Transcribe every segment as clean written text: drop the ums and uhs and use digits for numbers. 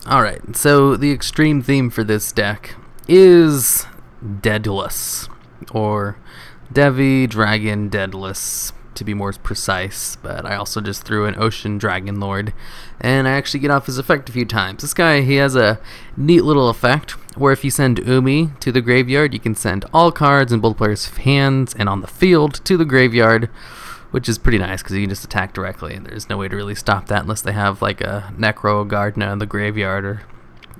Alright, so the extreme theme for this deck is Daedalas, or Devi Dragon Daedalas, to be more precise, but I also just threw an Ocean Dragon Lord, and I actually get off his effect a few times. This guy, he has a neat little effect where if you send Umi to the graveyard, you can send all cards in both players' hands and on the field to the graveyard, which is pretty nice because you can just attack directly, and there's no way to really stop that unless they have like a Necro Gardna in the graveyard,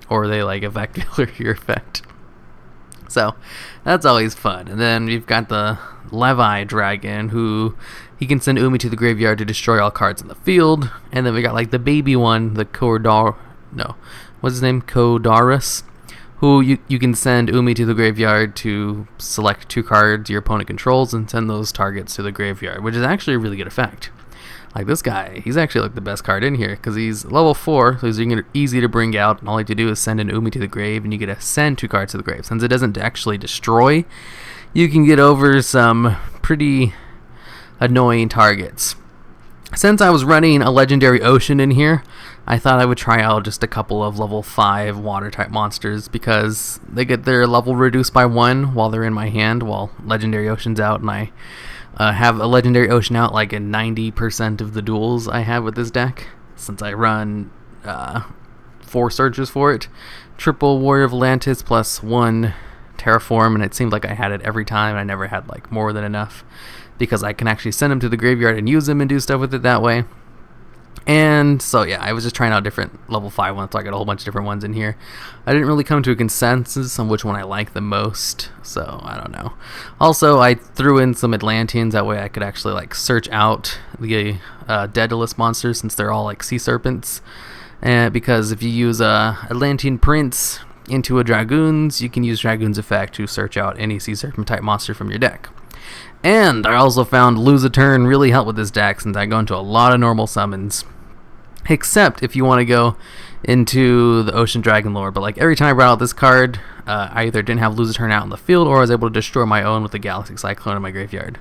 or they like evacuate your effect. So that's always fun. And then we've got the Levi Dragon, who he can send Umi to the graveyard to destroy all cards in the field. And then we got like the baby one, the Kodarus, who you can send Umi to the graveyard to select 2 cards your opponent controls and send those targets to the graveyard, which is actually a really good effect. Like this guy, he's actually like the best card in here because he's level 4, so he's easy to bring out, and all you have to do is send an Umi to the grave, and you get to send 2 cards to the grave. Since it doesn't actually destroy, you can get over some pretty annoying targets. Since I was running a Legendary Ocean in here, I thought I would try out just a couple of level 5 water-type monsters because they get their level reduced by 1 while they're in my hand, while Legendary Ocean's out, and I have a Legendary Ocean out like in 90% of the duels I have with this deck, since I run 4 searches for it. Triple Warrior of Atlantis plus 1 Terraform, and it seemed like I had it every time. I never had like more than enough because I can actually send them to the graveyard and use them and do stuff with it that way. And so yeah, I was just trying out different level 5 ones, so I got a whole bunch of different ones in here. I didn't really come to a consensus on which one I like the most, so I don't know. Also, I threw in some Atlanteans, that way I could actually like search out the Daedalus monsters, since they're all like sea serpents. And because if you use a Atlantean Prince into a Dragoons, you can use Dragoons effect to search out any sea serpent type monster from your deck. And I also found Lose a Turn really helped with this deck, since I go into a lot of normal summons. Except if you want to go into the Ocean Dragon Lore. But like every time I brought out this card, I either didn't have Lose a Turn out in the field, or I was able to destroy my own with the Galaxy Cyclone in my graveyard.